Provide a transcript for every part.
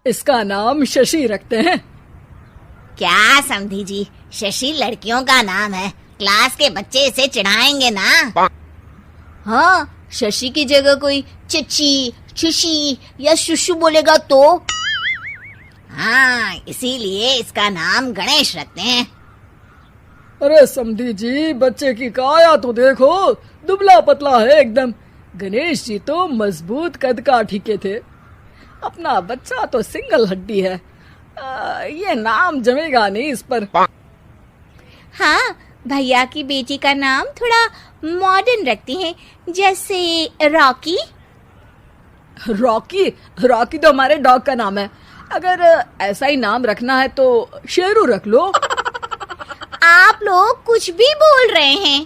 इसका नाम शशि रखते हैं। क्या समधी जी, शशि लड़कियों का नाम है, क्लास के बच्चे इसे चिढ़ाएंगे ना। हाँ, शशि की जगह कोई चची, शुशी या शुशु बोलेगा तो? हाँ, इसीलिए इसका नाम गणेश रखते हैं। अरे समधी जी, बच्चे की काया तो देखो, दुबला पतला है एकदम। गणेश जी तो मजबूत कद काठी के थे, अपना बच्चा तो सिंगल हड्डी है। ये नाम जमेगा नहीं इस पर। हाँ, भैया की बेटी का नाम थोड़ा मॉडर्न रखते हैं, जैसे रॉकी। रॉकी? रॉकी तो हमारे डॉग का नाम है। अगर ऐसा ही नाम रखना है तो शेरू रख लो। आप लोग कुछ भी बोल रहे हैं।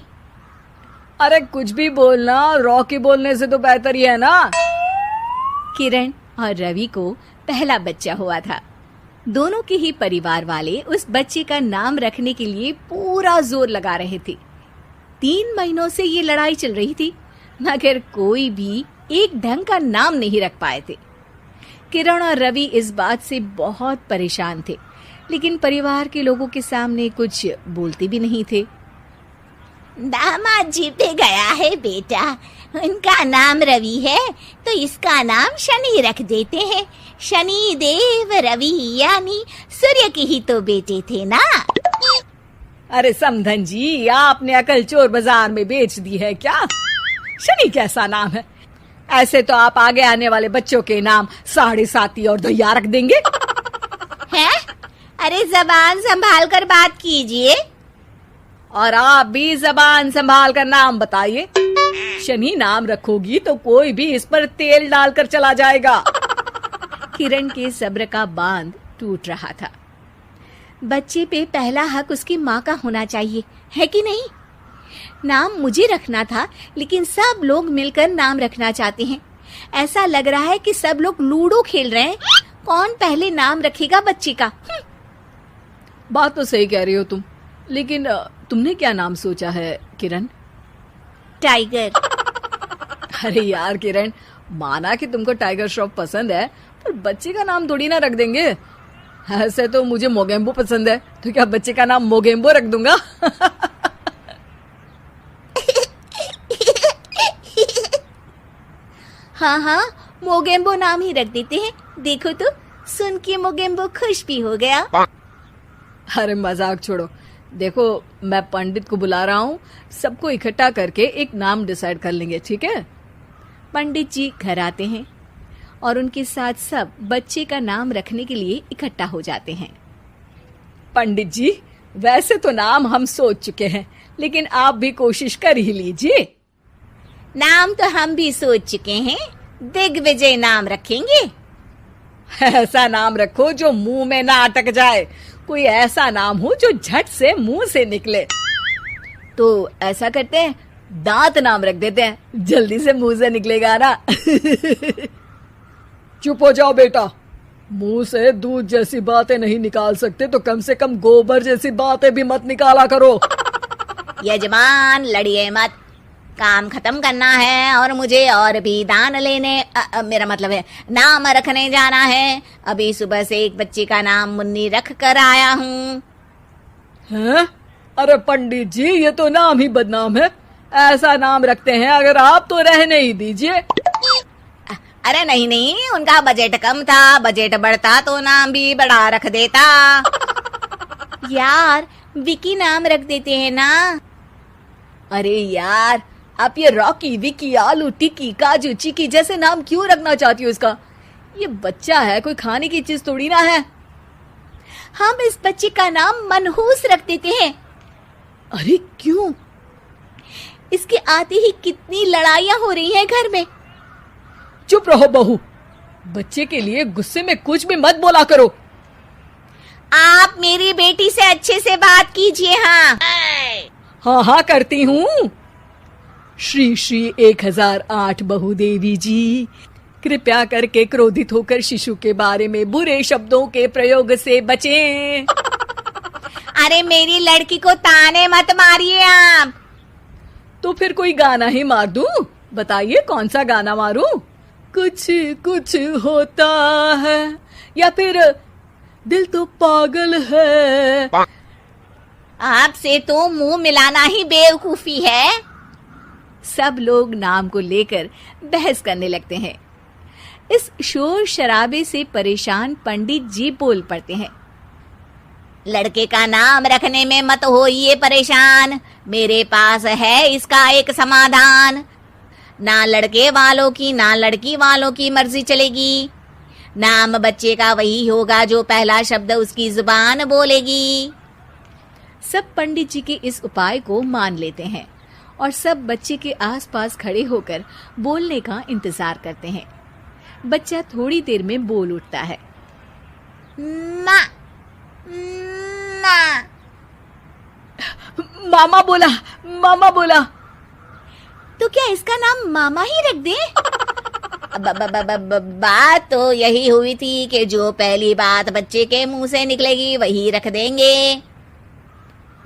अरे कुछ भी बोलना रॉकी बोलने से तो बेहतर ही है ना। किरण और रवि को पहला बच्चा हुआ था। दोनों के ही परिवार वाले उस बच्चे का नाम रखने के लिए पूरा जोर लगा रहे थे। 3 महीनों से ये लड़ाई चल रही थी, मगर कोई भी एक ढंग का नाम नहीं रख पाए थे। किरण और रवि इस बात से बहुत परेशान थे, लेकिन परिवार के लोगों के सामने कुछ बोलते भी नहीं थे। दामाद जी पे गया है बेटा, उनका नाम रवि है तो इसका नाम शनि रख देते हैं। शनि देव रवि, यानी सूर्य के ही तो बेटे थे ना। अरे समधन जी, आपने अकल चोर बाजार में बेच दी है क्या? शनि कैसा नाम है? ऐसे तो आप आगे आने वाले बच्चों के नाम साढ़े साती और दैया रख देंगे। हैं? अरे जबान संभाल कर बात कीजिए। और आप भी जबान संभाल कर नाम बताइए। शनि नाम रखोगी तो कोई भी इस पर तेल डालकर चला जाएगा। किरण के सब्र का बांध टूट रहा था। बच्चे पे पहला हक उसकी माँ का होना चाहिए, है कि नहीं? नाम मुझे रखना था, लेकिन सब लोग मिलकर नाम रखना चाहते हैं। ऐसा लग रहा है कि सब लोग लूडो खेल रहे हैं, कौन पहले नाम रखेगा बच्चे का। बात तो सही कह रही हो तुम, लेकिन तुमने क्या नाम सोचा है किरण? टाइगर। अरे यार किरण, माना कि तुमको टाइगर श्रॉफ पसंद है, पर बच्चे का नाम थोड़ी ना रख देंगे। ऐसे तो मुझे मोगेम्बो पसंद है, तो क्या बच्चे का नाम मोगेम्बो रख दूंगा? हाँ, मोगेम्बो नाम ही रख देते हैं। देखो तो, सुन के मोगेम्बो खुश भी हो गया। अरे मजाक छोड़ो, देखो मैं पंडित को बुला रहा हूँ, सबको इकट्ठा करके एक नाम डिसाइड कर लेंगे, ठीक है? पंडित जी घर आते हैं और उनके साथ सब बच्चे का नाम रखने के लिए इकट्ठा हो जाते हैं। पंडित जी, वैसे तो नाम हम सोच चुके हैं, लेकिन आप भी कोशिश कर ही लीजिए। नाम तो हम भी सोच चुके हैं, दिग्विजय नाम रखेंगे। ऐसा नाम रखो जो मुंह में ना अटक जाए, कोई ऐसा नाम हो जो झट से मुंह से निकले। तो ऐसा करते हैं, दांत नाम रख देते हैं, जल्दी से मुंह से निकलेगा ना। चुप हो जाओ बेटा, मुंह से दूध जैसी बातें नहीं निकाल सकते तो कम से कम गोबर जैसी बातें भी मत निकाला करो। यजमान लड़िए मत, काम खत्म करना है और मुझे और भी दान लेने मेरा मतलब है नाम रखने जाना है। अभी सुबह से एक बच्चे का नाम मुन्नी रख कर आया हूँ। हैं? अरे पंडित जी, ये तो नाम ही बदनाम है। ऐसा नाम रखते हैं, अगर आप तो रहने ही दीजिए। अरे नहीं, उनका बजट कम था, बजट बढ़ता तो नाम भी बढ़ा रख देता। यार विकी नाम रख देते हैं ना। अरे यार, आप ये रॉकी, विकी, आलू टिक्की, काजू चिकी जैसे नाम क्यों रखना चाहती हो इसका? ये बच्चा है, कोई खाने की चीज थोड़ी ना है। हम इस बच्चे का नाम मनहूस रख देते हैं। अरे क्यों? इसके आते ही कितनी लड़ाइयाँ हो रही हैं घर में। चुप रहो बहू, बच्चे के लिए गुस्से में कुछ भी मत बोला करो। आप मेरी बेटी से अच्छे से बात कीजिए। हाँ करती हूँ। श्री श्री 1008 बहुदेवी जी, कृपया करके क्रोधित होकर शिशु के बारे में बुरे शब्दों के प्रयोग से बचें। अरे मेरी लड़की को ताने मत मारिए आप। तो फिर कोई गाना ही मार दूं? बताइए कौन सा गाना मारूं? कुछ कुछ होता है या फिर दिल तो पागल है। आपसे तो मुंह मिलाना ही बेवकूफी है। सब लोग नाम को लेकर बहस करने लगते हैं। इस शोर शराबे से परेशान पंडित जी बोल पड़ते हैं। लड़के का नाम रखने में मत होइए परेशान, मेरे पास है इसका एक समाधान। ना लड़के वालों की ना लड़की वालों की मर्जी चलेगी। नाम बच्चे का वही होगा जो पहला शब्द उसकी जुबान बोलेगी। सब पंडित जी के इस उपाय को मान लेते हैं और सब बच्चे के आसपास खड़े होकर बोलने का इंतजार करते हैं। बच्चा थोड़ी देर में बोल उठता है। माँ, माँ। मामा बोला, मामा बोला। तो क्या इसका नाम मामा ही रख दें? बात तो यही हुई थी कि जो पहली बात बच्चे के मुंह से निकलेगी वही रख देंगे।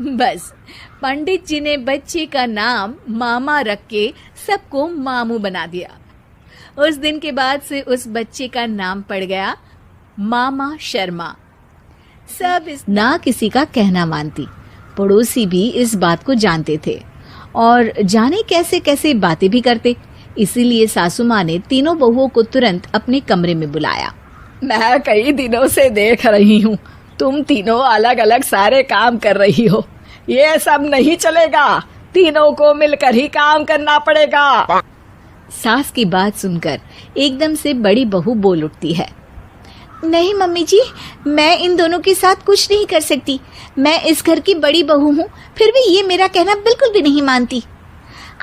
बस पंडित जी ने बच्चे का नाम मामा रख के सबको मामू बना दिया। उस दिन के बाद से उस बच्चे का नाम पड़ गया मामा शर्मा। सब ना किसी का कहना मानती। पड़ोसी भी इस बात को जानते थे और जाने कैसे कैसे बातें भी करते। इसीलिए सासू माँ ने तीनों बहुओं को तुरंत अपने कमरे में बुलाया। मैं कई दिनों से देख रही हूँ, तुम तीनों अलग अलग सारे काम कर रही हो। ये सब नहीं चलेगा, तीनों को मिलकर ही काम करना पड़ेगा। सास की बात सुनकर एकदम से बड़ी बहू बोल उठती है। नहीं मम्मी जी, मैं इन दोनों के साथ कुछ नहीं कर सकती। मैं इस घर की बड़ी बहू हूँ, फिर भी ये मेरा कहना बिल्कुल भी नहीं मानती।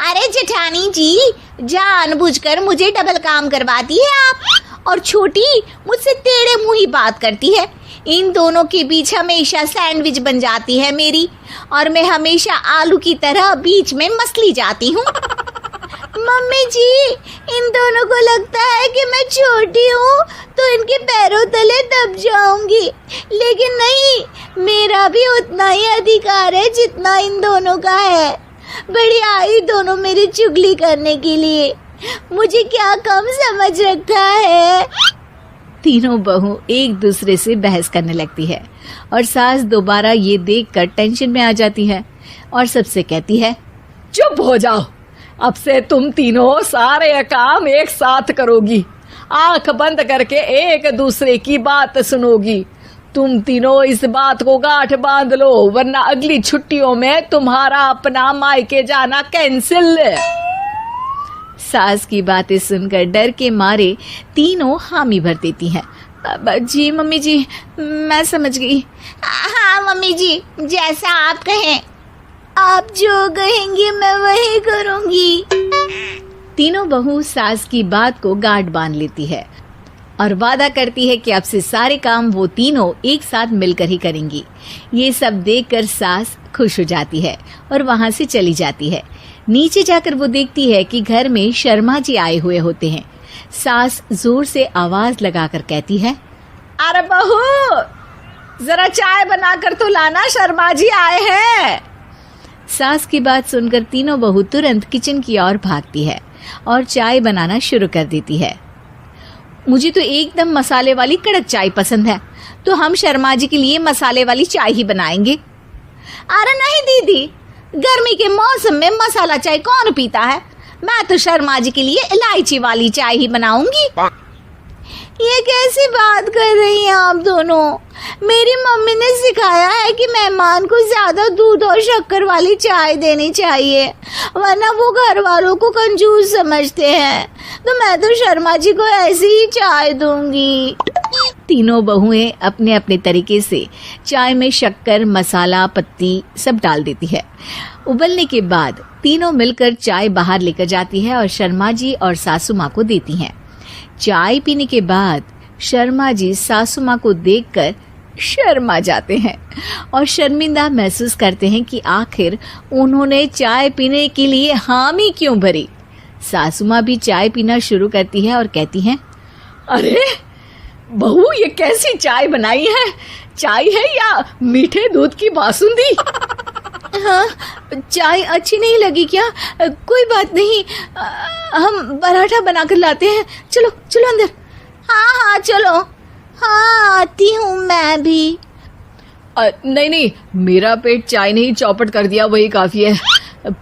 अरे जेठानी जी, जानबूझकर मुझे डबल काम करवाती है आप। और छोटी मुझसे टेढ़े मुंह ही बात करती है। इन दोनों के बीच हमेशा सैंडविच बन जाती है मेरी, और मैं हमेशा आलू की तरह बीच में मसली जाती हूँ। मम्मी जी, इन दोनों को लगता है कि मैं छोटी हूँ तो इनके पैरों तले दब जाऊंगी, लेकिन नहीं, मेरा भी उतना ही अधिकार है जितना इन दोनों का है। बड़ी आई दोनों मेरी चुगली करने के लिए, मुझे क्या कम समझ रखा है। तीनों बहू एक दूसरे से बहस करने लगती है और सास दोबारा ये देखकर टेंशन में आ जाती है और सबसे कहती है, चुप हो जाओ, अब से तुम तीनों सारे काम एक साथ करोगी। आंख बंद करके एक दूसरे की बात सुनोगी। तुम तीनों इस बात को गांठ बांध लो, वरना अगली छुट्टियों में तुम्हारा अपना मायके जाना कैंसिल। सास की बातें सुनकर डर के मारे तीनों हामी भर देती हैं। जी मम्मी जी, मैं समझ गई। हाँ मम्मी जी, जैसा आप कहें। आप जो कहेंगी मैं वही करूंगी। तीनों बहू सास की बात को गांठ बांध लेती है और वादा करती है कि अब से सारे काम वो तीनों एक साथ मिलकर ही करेंगी। ये सब देखकर सास खुश हो जाती है और वहां से चली जाती है। नीचे जाकर वो देखती है कि घर में शर्मा जी आए हुए होते हैं। सास जोर से आवाज लगाकर कहती है, अरे बहू, जरा चाय बनाकर तो लाना, शर्मा जी आए हैं। सास की बात सुनकर तीनों बहू तुरंत किचन की ओर भागती है और चाय बनाना शुरू कर देती है। मुझे तो एकदम मसाले वाली कड़क चाय पसंद है, तो हम शर्मा जी के लिए मसाले वाली चाय ही बनाएंगे। अरे नहीं दीदी, गर्मी के मौसम में मसाला चाय कौन पीता है? मैं तो शर्मा जी के लिए इलायची वाली चाय ही बनाऊंगी। ये कैसी बात कर रही हैं आप दोनों? मेरी मम्मी ने सिखाया है कि मेहमान को ज्यादा दूध और शक्कर वाली चाय देनी चाहिए, वरना वो घर वालों को कंजूस समझते हैं। तो मैं तो शर्मा जी को ऐसी ही चाय दूंगी। तीनों बहुएं अपने अपने तरीके से चाय में शक्कर, मसाला, पत्ती सब डाल देती है। उबलने के बाद तीनों मिलकर चाय बाहर लेकर जाती है और शर्मा जी और सासू माँ को देती हैं। चाय पीने के बाद शर्मा जी सासू माँ को देखकर शर्मा जाते हैं और शर्मिंदा महसूस करते हैं कि आखिर उन्होंने चाय पीने के लिए हामी क्यों भरी। सासू माँ भी चाय पीना शुरू करती है और कहती हैं, अरे बहू, ये कैसी चाय बनाई है? चाय है या मीठे दूध की बासुंदी? हाँ, चाय अच्छी नहीं लगी क्या? कोई बात नहीं, हम पराठा बनाकर लाते हैं। चलो चलो अंदर। हाँ हाँ चलो। हाँ आती हूँ मैं भी। नहीं नहीं, मेरा पेट चाय नहीं चौपट कर दिया वही काफी है,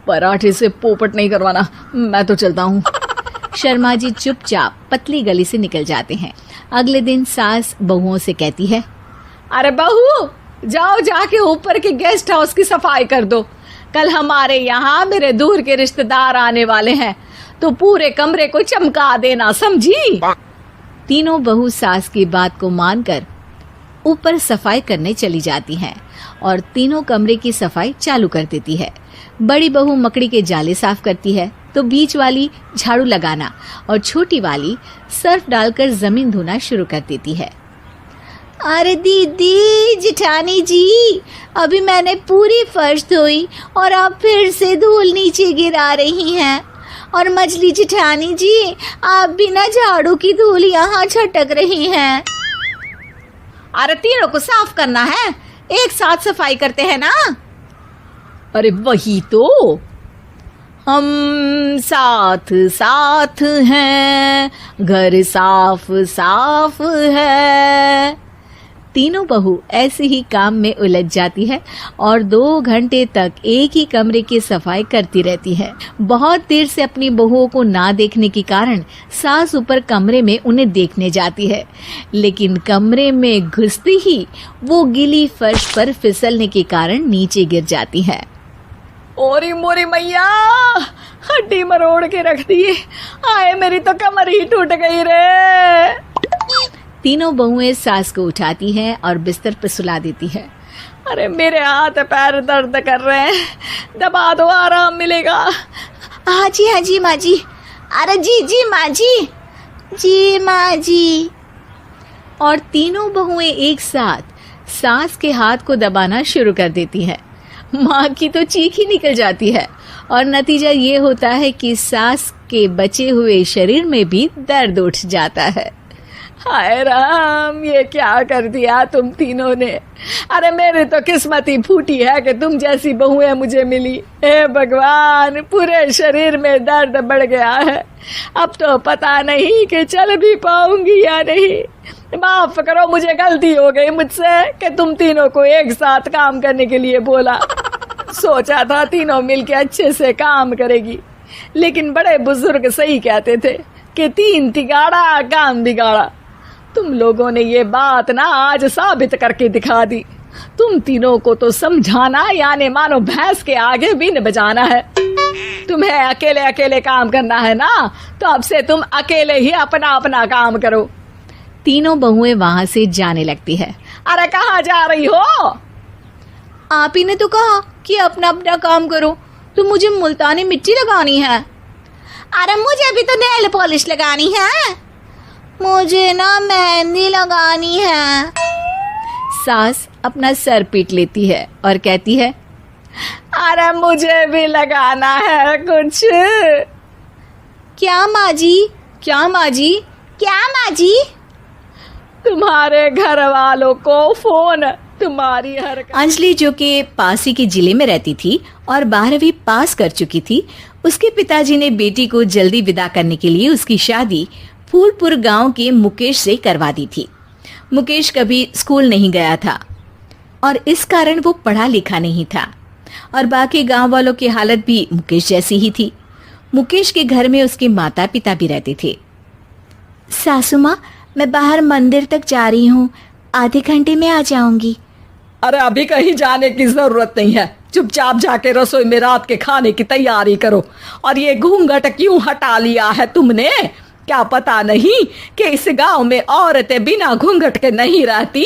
पराठे से पोपट नहीं करवाना, मैं तो चलता हूँ। शर्मा जी चुपचाप पतली गली से निकल जाते हैं। अगले दिन सास बहुओं से कहती है, अरे बहू, जाओ जाके ऊपर के गेस्ट हाउस की सफाई कर दो, कल हमारे यहाँ मेरे दूर के रिश्तेदार आने वाले हैं, तो पूरे कमरे को चमका देना, समझी? तीनों बहू सास की बात को मानकर ऊपर सफाई करने चली जाती हैं और तीनों कमरे की सफाई चालू कर देती है। बड़ी बहू मकड़ी के जाले साफ करती है तो बीच वाली झाड़ू लगाना और छोटी वाली सर्फ डालकर जमीन धोना शुरू कर देती है। अरे दीदी जेठानी जी, अभी मैंने पूरी फर्श धोई और आप फिर से धूल नीचे गिरा रही हैं। और मछली जेठानी जी, आप बिना झाड़ू की धूल यहाँ छटक रही हैं। अरे तीनों को साफ करना है, एक साथ सफाई करते हैं ना। अरे वही तो, हम साथ साथ हैं, घर साफ साफ है। तीनों बहू ऐसे ही काम में उलझ जाती है और 2 घंटे तक एक ही कमरे की सफाई करती रहती है। बहुत देर से अपनी बहुओं को ना देखने के कारण सास ऊपर कमरे में उन्हें देखने जाती है, लेकिन कमरे में घुसती ही वो गीली फर्श पर फिसलने के कारण नीचे गिर जाती है। ओरी मोरी मैया, हड्डी मरोड़ के रख दी, आए मेरी तो कमर ही टूट गई रे। तीनों बहुएं सास को उठाती हैं और बिस्तर पर सुला देती है। अरे मेरे हाथ पैर दर्द कर रहे हैं, दबा दो, आराम मिलेगा। हाँ जी माँ जी। अरे जी माँ जी, जी माँ जी। और तीनों बहुएं एक साथ सास के हाथ को दबाना शुरू कर देती हैं। माँ की तो चीख ही निकल जाती है और नतीजा ये होता है कि सास के बचे हुए शरीर में भी दर्द उठ जाता है। हाय राम, ये क्या कर दिया तुम तीनों ने। अरे मेरी तो किस्मत ही फूटी है कि तुम जैसी बहुएं मुझे मिली। हे भगवान, पूरे शरीर में दर्द बढ़ गया है, अब तो पता नहीं कि चल भी पाऊंगी या नहीं। माफ करो, मुझे गलती हो गई मुझसे कि तुम तीनों को एक साथ काम करने के लिए बोला। सोचा था तीनों मिलके अच्छे से काम करेगी, लेकिन बड़े बुजुर्ग सही कहते थे कि 3 तिगाड़ा काम बिगाड़ा। तुम लोगों ने ये बात ना आज साबित करके दिखा दी। तुम तीनों को तो समझाना यानी मानो भैंस के आगे भी न बजाना है। तुम्हें अकेले अकेले काम करना है ना, तो अब से तुम अकेले ही अपना अपना काम करो। तीनों बहुएं वहां से जाने लगती है। अरे कहाँ जा रही हो? आप ही ने तो कहा कि अपना अपना काम करो, तो मुझे मुल्तानी मिट्टी लगानी है। अरे मुझे भी तो नेल पॉलिश लगानी है, मुझे ना मेहंदी लगानी है। सास अपना सर पीट लेती है और कहती है, अरे मुझे भी लगाना है कुछ। क्या माँ जी? क्या माँ जी? क्या माँ जी? तुम्हारे घर वालों को फोन, तुम्हारी हरकत। अंजलि जो कि पास ही के जिले में रहती थी और 12वीं पास कर चुकी थी, उसके पिताजी ने बेटी को जल्दी विदा करने के लिए उसकी शादी फूलपुर गांव के मुकेश से करवा दी थी। मुकेश कभी स्कूल नहीं गया था और इस कारण वो पढ़ा लिखा नहीं था और बाकी गांव वालों की हालत भी मुकेश जैसी ही थी। मुकेश के घर में उसके माता पिता भी रहते थे। सासू माँ, मैं बाहर मंदिर तक जा रही हूँ, आधे घंटे में आ जाऊंगी। अरे अभी कहीं जाने की जरूरत नहीं है, चुपचाप जाके रसोई में रात के खाने की तैयारी करो। और ये घूंघट क्यों हटा लिया है तुमने? क्या पता नहीं कि इस गांव में औरतें बिना घूंघट के नहीं रहती?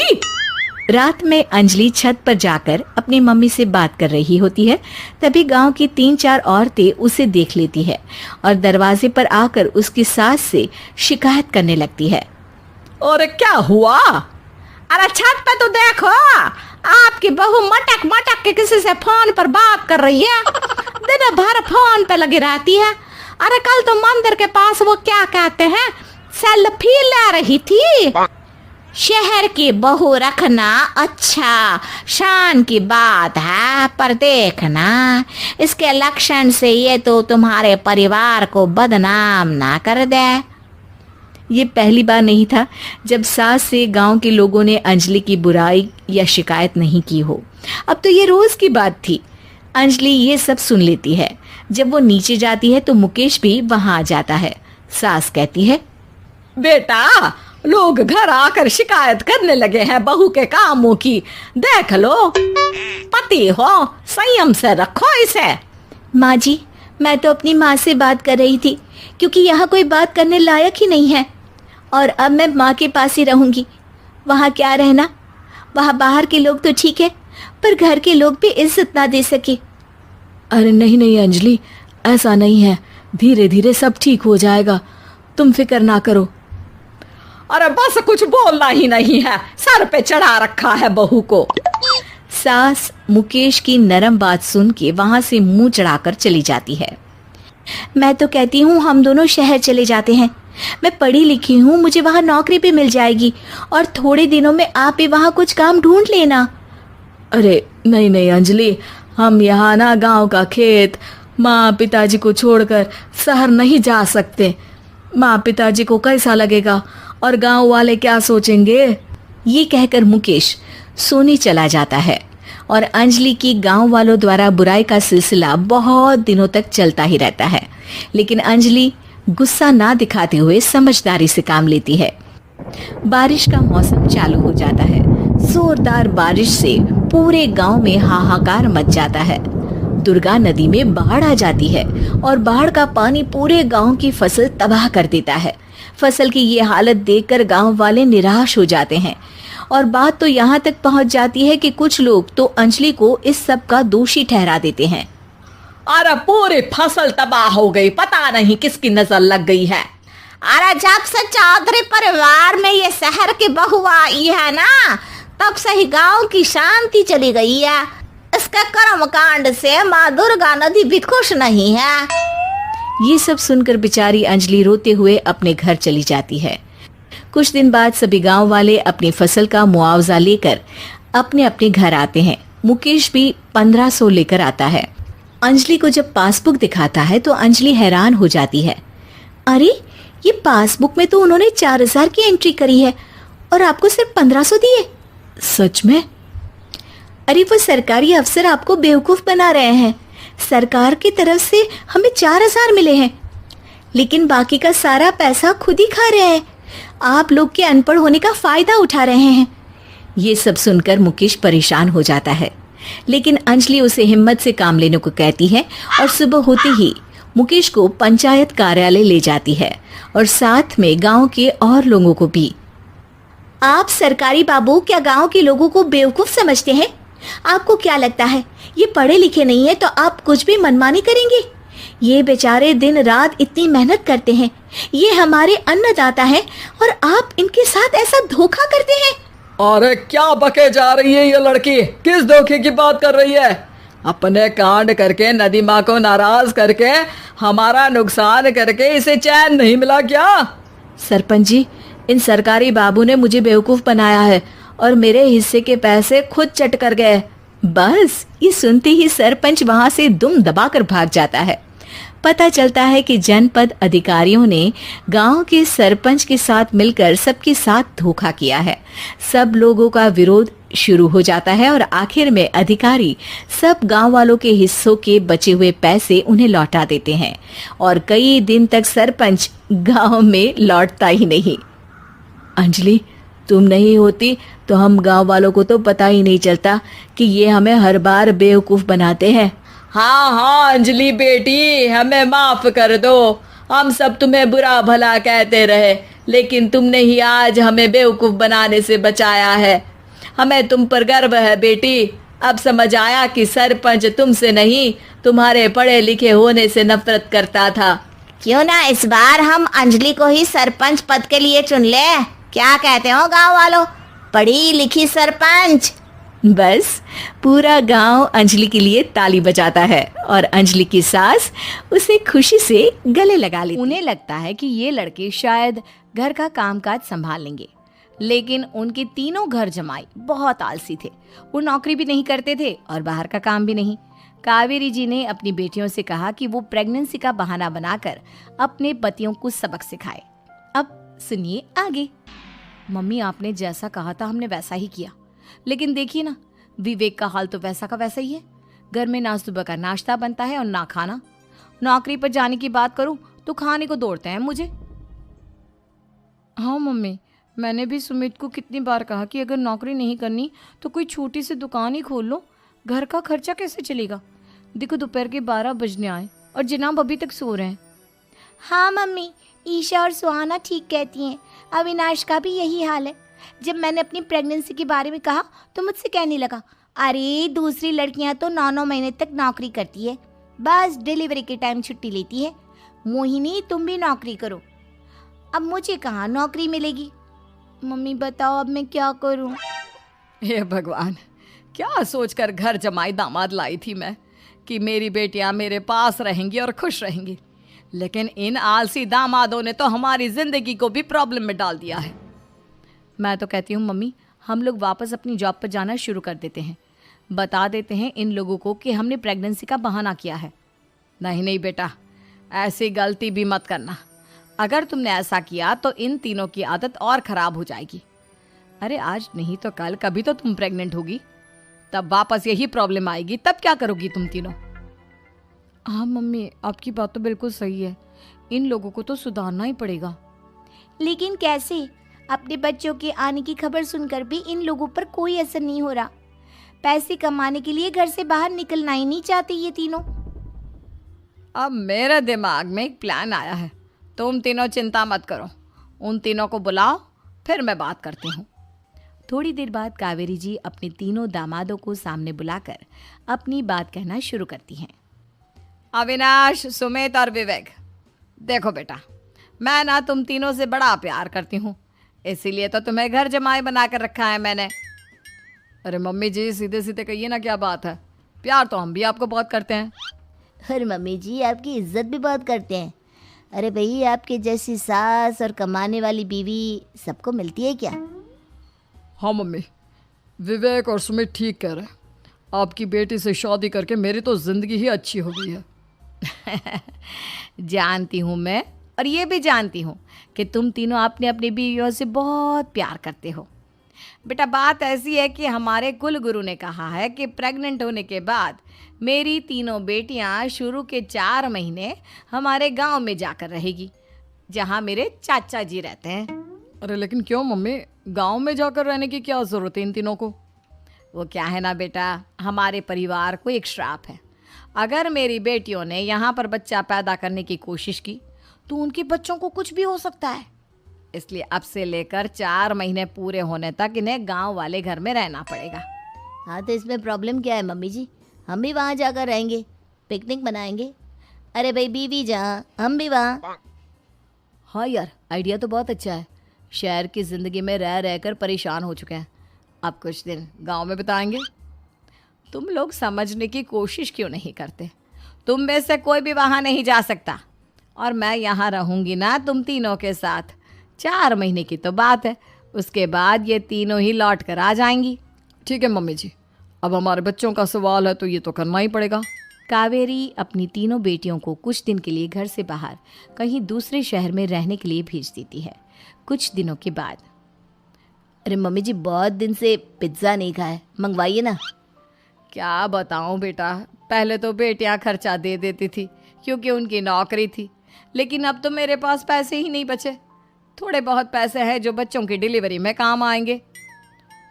रात में अंजलि छत पर जाकर अपनी मम्मी से बात कर रही होती है। तभी गांव की 3-4 औरतें उसे देख लेती है और दरवाजे पर आकर उसकी सास से शिकायत करने लगती है। और क्या हुआ? अरे छत पे तो देखो, आपकी बहू मटक मटक के किसी से फोन पर बात कर रही है, दिन भर फोन पे लगी रहती है। अरे कल तो मंदिर के पास वो क्या कहते हैं, सेल्फी ले रही थी। शहर की बहू रखना अच्छा शान की बात है, पर देखना इसके लक्षण से ये तो तुम्हारे परिवार को बदनाम ना कर दे। ये पहली बार नहीं था जब सास से गांव के लोगों ने अंजलि की बुराई या शिकायत नहीं की हो। अब तो ये रोज की बात थी। अंजलि ये सब सुन लेती है। जब वो नीचे जाती है तो मुकेश भी वहां आ जाता है। सास कहती है, बेटा, लोग घर आकर शिकायत करने लगे हैं बहू के कामों की। देख लो, पति हो, संयम से रखो इसे। माँ जी, मैं तो अपनी माँ से बात कर रही थी, क्योंकि यहाँ कोई बात करने लायक ही नहीं है। और अब मैं माँ के पास ही रहूंगी। वहाँ क्या रहना, वहाँ बाहर के लोग तो ठीक है, पर घर के लोग भी इज्जत ना दे सके। अरे नहीं नहीं अंजलि, ऐसा नहीं है, धीरे धीरे सब ठीक हो जाएगा, तुम फिक्र ना करो। अरे बस कुछ बोलना ही नहीं है, सर पे चढ़ा रखा है बहू को। सास मुकेश की नरम बात सुन के वहां से मुंह चढ़ाकर चली जाती है। मैं तो कहती हूँ हम दोनों शहर चले जाते हैं। मैं पढ़ी लिखी हूँ, मुझे वहाँ नौकरी भी मिल जाएगी और थोड़े दिनों में आप भी वहाँ कुछ काम ढूंढ लेना। अरे नहीं नहीं अंजलि, हम यहाँ ना गांव का खेत, माँ पिताजी को छोड़कर शहर नहीं जा सकते। माँ पिताजी को कैसा लगेगा और गांव वाले क्या सोचेंगे। ये कहकर मुकेश सोने चला जाता है और अंजलि की गांव वालों द्वारा बुराई का सिलसिला बहुत दिनों तक चलता ही रहता है। लेकिन अंजलि गुस्सा ना दिखाते हुए समझदारी से काम लेती है। बारिश का मौसम चालू हो जाता है। जोरदार बारिश से पूरे गांव में हाहाकार मच जाता है। दुर्गा नदी में बाढ़ आ जाती है और बाढ़ का पानी पूरे गांव की फसल तबाह कर देता है। फसल की ये हालत देखकर गांव वाले निराश हो जाते हैं और बात तो यहाँ तक पहुँच जाती है कि कुछ लोग तो अंजलि को इस सब का दोषी ठहरा देते हैं। अरे पूरी फसल तबाह हो गई, पता नहीं किसकी नजर लग गई है। अरे जब से चौधरी परिवार में ये शहर की बहू आई है ना, तब से ही गांव की शांति चली गई है। इसके कर्म कांड से माँ दुर्गा नदी भी खुश नहीं है। ये सब सुनकर बेचारी अंजलि रोते हुए अपने घर चली जाती है। कुछ दिन बाद सभी गांव वाले अपनी फसल का मुआवजा लेकर अपने अपने घर आते हैं। मुकेश भी 1500 लेकर आता है। अंजलि को जब पासबुक दिखाता है तो अंजलि हैरान हो जाती है। अरे, ये पासबुक में तो उन्होंने 4000 की एंट्री करी है और आपको सिर्फ 1500 दिए। सच में? अरे, वो सरकारी अफसर आपको बेवकूफ बना रहे हैं। सरकार की तरफ से हमें 4000 मिले हैं, लेकिन बाकी का सारा पैसा खुद ही खा रहे हैं। आप लोग के अनपढ़ होने का फायदा उठा रहे हैं। ये सब सुनकर मुकेश परेशान हो जाता है, लेकिन अंजलि उसे हिम्मत से काम लेने को कहती है और सुबह होते ही मुकेश को पंचायत कार्यालय ले जाती है और साथ में गांव के और लोगों को भी। आप सरकारी बाबू क्या गांव के लोगों को बेवकूफ समझते हैं? आपको क्या लगता है ये पढ़े लिखे नहीं है तो आप कुछ भी मनमानी करेंगे? ये बेचारे दिन रात इतनी मेहनत करते हैं, ये हमारे अन्नदाता हैं और आप इनके साथ ऐसा धोखा करते हैं। अरे क्या बके जा रही है ये लड़की, किस धोखे की बात कर रही है? अपने कांड करके नदी माँ को नाराज करके हमारा नुकसान करके इसे चैन नहीं मिला क्या? सरपंच जी, इन सरकारी बाबू ने मुझे बेवकूफ बनाया है और मेरे हिस्से के पैसे खुद चट कर गए। बस ये सुनते ही सरपंच वहां से दुम दबाकर भाग जाता है। पता चलता है कि जनपद अधिकारियों ने गांव के सरपंच के साथ मिलकर सबके साथ धोखा किया है। सब लोगों का विरोध शुरू हो जाता है और आखिर में अधिकारी सब गांव वालों के हिस्सों के बचे हुए पैसे उन्हें लौटा देते हैं और कई दिन तक सरपंच गांव में लौटता ही नहीं। अंजलि, तुम नहीं होती तो हम गांव वालों को तो पता ही नहीं चलता कि ये हमें हर बार बेवकूफ बनाते हैं। हाँ हाँ अंजलि बेटी, हमें माफ कर दो। हम सब तुम्हें बुरा भला कहते रहे, लेकिन तुमने ही आज हमें बेवकूफ बनाने से बचाया है। हमें तुम पर गर्व है बेटी। अब समझ आया कि सरपंच तुमसे नहीं, तुम्हारे पढ़े लिखे होने से नफरत करता था। क्यों ना इस बार हम अंजलि को ही सरपंच पद के लिए चुन ले? क्या कहते हो गांव वालों? पढ़ी लिखी सरपंच। बस पूरा गांव अंजलि के लिए ताली बजाता है और अंजलि की सास उसे खुशी से गले लगा लेती। उन्हें लगता है कि ये लड़के शायद घर का कामकाज संभाल लेंगे, लेकिन उनके तीनों घर जमाई बहुत आलसी थे। वो नौकरी भी नहीं करते थे और बाहर का काम भी नहीं। कावेरी जी ने अपनी बेटियों से कहा कि वो प्रेगनेंसी का बहाना बनाकर अपने पतियों को सबक सिखाए। अब सुनिए आगे। मम्मी आपने जैसा कहा था हमने वैसा ही किया, लेकिन देखिए ना, विवेक का हाल तो वैसा का वैसा ही है। घर में ना सुबह का नाश्ता बनता है और ना खाना। नौकरी पर जाने की बात करूं तो खाने को दौड़ते हैं मुझे। हाँ मम्मी, मैंने भी सुमित को कितनी बार कहा कि अगर नौकरी नहीं करनी तो कोई छोटी सी दुकान ही खोल लो, घर का खर्चा कैसे चलेगा। देखो दोपहर के 12 बजने आए और जनाब अभी तक सो रहे हैं। हाँ मम्मी, ईशा और सुहाना ठीक कहती हैं। अविनाश का भी यही हाल है। जब मैंने अपनी प्रेगनेंसी के बारे में कहा तो मुझसे कहने लगा, अरे दूसरी लड़कियां तो 9-9 महीने तक नौकरी करती है, बस डिलीवरी के टाइम छुट्टी लेती है। मोहिनी तुम भी नौकरी करो। अब मुझे कहाँ नौकरी मिलेगी। मम्मी बताओ अब मैं क्या करूँ। हे भगवान, क्या सोचकर घर जमाई दामाद लाई थी मैं कि मेरी बेटियां मेरे पास रहेंगी और खुश रहेंगी, लेकिन इन आलसी दामादों ने तो हमारी जिंदगी को भी प्रॉब्लम में डाल दिया है। मैं तो कहती हूँ मम्मी, हम लोग वापस अपनी जॉब पर जाना शुरू कर देते हैं। बता देते हैं इन लोगों को कि हमने प्रेगनेंसी का बहाना किया है। नहीं नहीं बेटा, ऐसी गलती भी मत करना। अगर तुमने ऐसा किया तो इन तीनों की आदत और ख़राब हो जाएगी। अरे आज नहीं तो कल कभी तो तुम प्रेग्नेंट होगी, तब वापस यही प्रॉब्लम आएगी। तब क्या करोगी तुम तीनों। हाँ मम्मी, आपकी बात तो बिल्कुल सही है। इन लोगों को तो सुधारना ही पड़ेगा। लेकिन कैसे? अपने बच्चों के आने की खबर सुनकर भी इन लोगों पर कोई असर नहीं हो रहा। पैसे कमाने के लिए घर से बाहर निकलना ही नहीं चाहते ये तीनों। अब मेरे दिमाग में एक प्लान आया है। तुम तीनों चिंता मत करो, उन तीनों को बुलाओ, फिर मैं बात करती हूँ। थोड़ी देर बाद कावेरी जी अपने तीनों दामादों को सामने बुलाकर अपनी बात कहना शुरू करती हैं। अविनाश, सुमित और विवेक, देखो बेटा, मैं ना तुम तीनों से बड़ा प्यार करती हूँ, इसीलिए तो तुम्हें घर जमाई बना कर रखा है मैंने। अरे मम्मी जी, सीधे सीधे कहिए ना, क्या बात है। प्यार तो हम भी आपको बहुत करते हैं। अरे मम्मी जी, आपकी इज्जत भी बहुत करते हैं। अरे भाई, आपके जैसी सास और कमाने वाली बीवी सबको मिलती है क्या? हाँ मम्मी, विवेक और सुमित ठीक कह रहे हैं। आपकी बेटी से शादी करके मेरी तो ज़िंदगी ही अच्छी हो गई है। जानती हूँ मैं, और ये भी जानती हूँ कि तुम तीनों अपने अपनी बीवियों से बहुत प्यार करते हो। बेटा, बात ऐसी है कि हमारे कुल गुरु ने कहा है कि प्रेग्नेंट होने के बाद मेरी तीनों बेटियां शुरू के 4 महीने हमारे गांव में जाकर रहेगी, जहां मेरे चाचा जी रहते हैं। अरे लेकिन क्यों मम्मी, गांव में जाकर रहने की क्या ज़रूरत है इन तीनों को। वो क्या है ना बेटा, हमारे परिवार को एक श्राप है। अगर मेरी बेटियों ने यहाँ पर बच्चा पैदा करने की कोशिश की तो उनके बच्चों को कुछ भी हो सकता है। इसलिए अब से लेकर 4 महीने पूरे होने तक इन्हें गांव वाले घर में रहना पड़ेगा। हाँ तो इसमें प्रॉब्लम क्या है मम्मी जी? हम भी वहाँ जाकर रहेंगे, पिकनिक मनाएंगे। अरे भाई, बीवी जहाँ हम भी वहाँ। हाँ यार, आइडिया तो बहुत अच्छा है। शहर की ज़िंदगी में रह रहकर परेशान हो चुके हैं, अब कुछ दिन गांव में बिताएंगे। तुम लोग समझने की कोशिश क्यों नहीं करते। तुम में से कोई भी वहाँ नहीं जा सकता, और मैं यहाँ रहूँगी ना तुम तीनों के साथ। 4 महीने की तो बात है, उसके बाद ये तीनों ही लौट कर आ जाएंगी। ठीक है मम्मी जी, अब हमारे बच्चों का सवाल है तो ये तो करना ही पड़ेगा। कावेरी अपनी तीनों बेटियों को कुछ दिन के लिए घर से बाहर कहीं दूसरे शहर में रहने के लिए भेज देती है। कुछ दिनों के बाद, अरे मम्मी जी, बहुत दिन से पिज्ज़ा नहीं खाया, मंगवाइए ना। क्या बताऊं बेटा, पहले तो बेटियां खर्चा दे देती थी क्योंकि उनकी नौकरी थी, लेकिन अब तो मेरे पास पैसे ही नहीं बचे। थोड़े बहुत पैसे हैं जो बच्चों की डिलीवरी में काम आएंगे।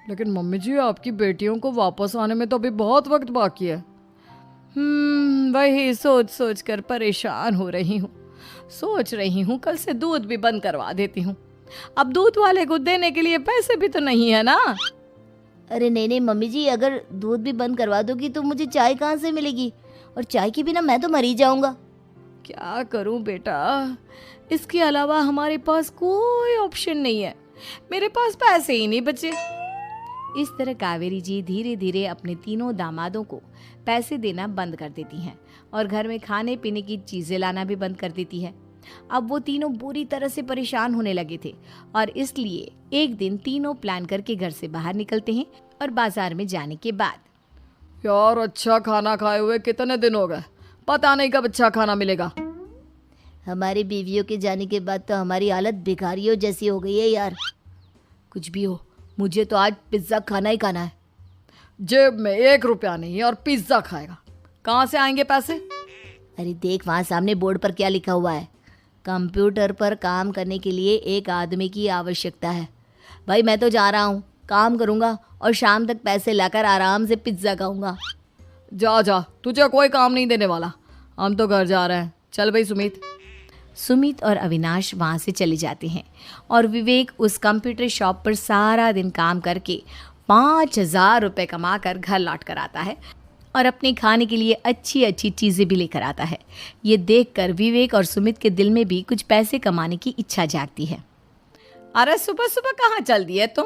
लेकिन मम्मी जी, आपकी बेटियों को वापस आने में तो अभी बहुत वक्त बाकी है। वही सोच सोच कर परेशान हो रही हूँ। सोच रही हूँ कल से दूध भी बंद करवा देती हूँ। अब दूध वाले को देने के लिए पैसे भी तो नहीं है ना। अरे नहीं नहीं मम्मी जी, अगर दूध भी बंद करवा दोगी तो मुझे चाय कहाँ से मिलेगी? और चाय के बिना मैं तो मर ही जाऊंगा। क्या करूं बेटा, इसके अलावा हमारे पास कोई ऑप्शन नहीं है। मेरे पास पैसे ही नहीं बचे। इस तरह कावेरी जी धीरे धीरे अपने तीनों दामादों को पैसे देना बंद कर देती हैं और घर में खाने पीने की चीज़ें लाना भी बंद कर देती है। अब वो तीनों बुरी तरह से परेशान होने लगे थे और इसलिए एक दिन तीनों प्लान करके घर से बाहर निकलते हैं और बाजार में जाने के बाद, यार अच्छा खाना खाए हुए कितने दिन हो गए, पता नहीं कब अच्छा खाना मिलेगा। हमारी बीवियों के जाने के बाद तो हमारी हालत भिखारियों जैसी हो गई है यार। कुछ भी हो, मुझे तो आज पिज्ज़ा खाना ही खाना है। जेब में 1 रुपया नहीं है और पिज्जा खाएगा, कहाँ से आएंगे पैसे? अरे देख वहाँ सामने बोर्ड पर क्या लिखा हुआ है, कंप्यूटर पर काम करने के लिए एक आदमी की आवश्यकता है। भाई मैं तो जा रहा हूँ, काम करूँगा और शाम तक पैसे लाकर आराम से पिज्ज़ा खाऊंगा। जा जा, तुझे कोई काम नहीं देने वाला, हम तो घर जा रहे हैं। चल भाई सुमित। सुमित और अविनाश वहाँ से चले जाते हैं और विवेक उस कंप्यूटर शॉप पर सारा दिन काम करके 5,000 रुपये कमा कर घर लौट कर आता है और अपने खाने के लिए अच्छी अच्छी चीज़ें भी लेकर आता है। ये देखकर विवेक और सुमित के दिल में भी कुछ पैसे कमाने की इच्छा जागती है। अरे सुबह सुबह कहाँ चल दिए तुम?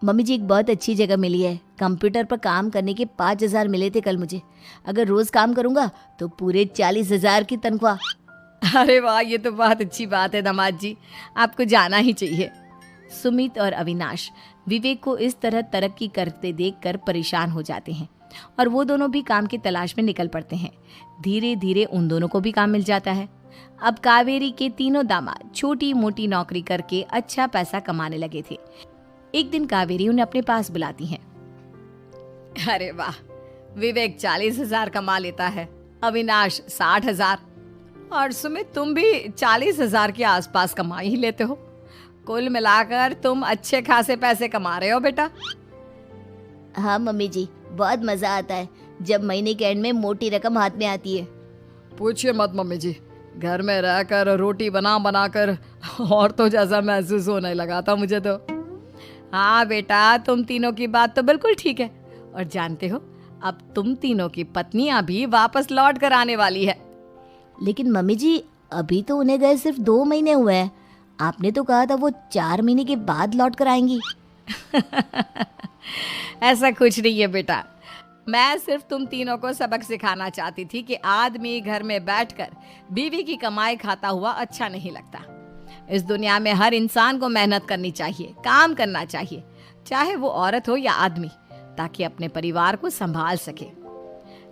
मम्मी जी एक बहुत अच्छी जगह मिली है, कंप्यूटर पर काम करने के 5,000 मिले थे कल मुझे। अगर रोज़ काम करूँगा तो पूरे 40,000 की तनख्वाह। अरे वाह, ये तो बहुत अच्छी बात है दामाद जी, आपको जाना ही चाहिए। सुमित और अविनाश विवेक को इस तरह तरक्की करते देखकर परेशान हो जाते हैं और वो दोनों भी काम की तलाश में निकल पड़ते हैं। धीरे धीरे उन दोनों को भी काम मिल जाता है। अब कावेरी के तीनों दामाद छोटी मोटी नौकरी करके अच्छा पैसा कमाने लगे थे। एक दिन कावेरी उन्हें अपने पास बुलाती हैं। अरे वाह, विवेक 40,000 कमा लेता है, अविनाश 60,000 और सुमित तुम भी 40,000 के आसपास कमा ही लेते हो। कुल मिलाकर तुम अच्छे खासे पैसे कमा रहे हो बेटा। हाँ मम्मी जी, बहुत मज़ा आता है जब महीने के एंड में मोटी रकम हाथ में आती है। पूछिए मत मम्मी जी, घर में रहकर रोटी बना बना कर और तो जैसा महसूस होने लगा था मुझे तो। हाँ बेटा, तुम तीनों की बात तो बिल्कुल ठीक है। और जानते हो, अब तुम तीनों की पत्नियां भी वापस लौट कर आने वाली है। लेकिन मम्मी जी अभी तो उन्हें गए सिर्फ 2 महीने हुए हैं, आपने तो कहा था वो 4 महीने के बाद लौट कर आएंगी। ऐसा कुछ नहीं है बेटा, मैं सिर्फ तुम तीनों को सबक सिखाना चाहती थी कि आदमी घर में बैठकर बीवी की कमाई खाता हुआ अच्छा नहीं लगता। इस दुनिया में हर इंसान को मेहनत करनी चाहिए, काम करना चाहिए, चाहे वो औरत हो या आदमी, ताकि अपने परिवार को संभाल सके।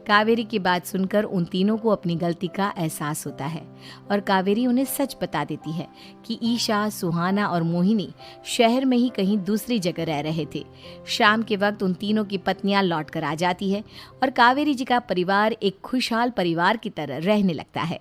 कावेरी की बात सुनकर उन तीनों को अपनी गलती का एहसास होता है और कावेरी उन्हें सच बता देती है कि ईशा, सुहाना और मोहिनी शहर में ही कहीं दूसरी जगह रह रहे थे। शाम के वक्त उन तीनों की पत्नियां लौट कर आ जाती है और कावेरी जी का परिवार एक खुशहाल परिवार की तरह रहने लगता है।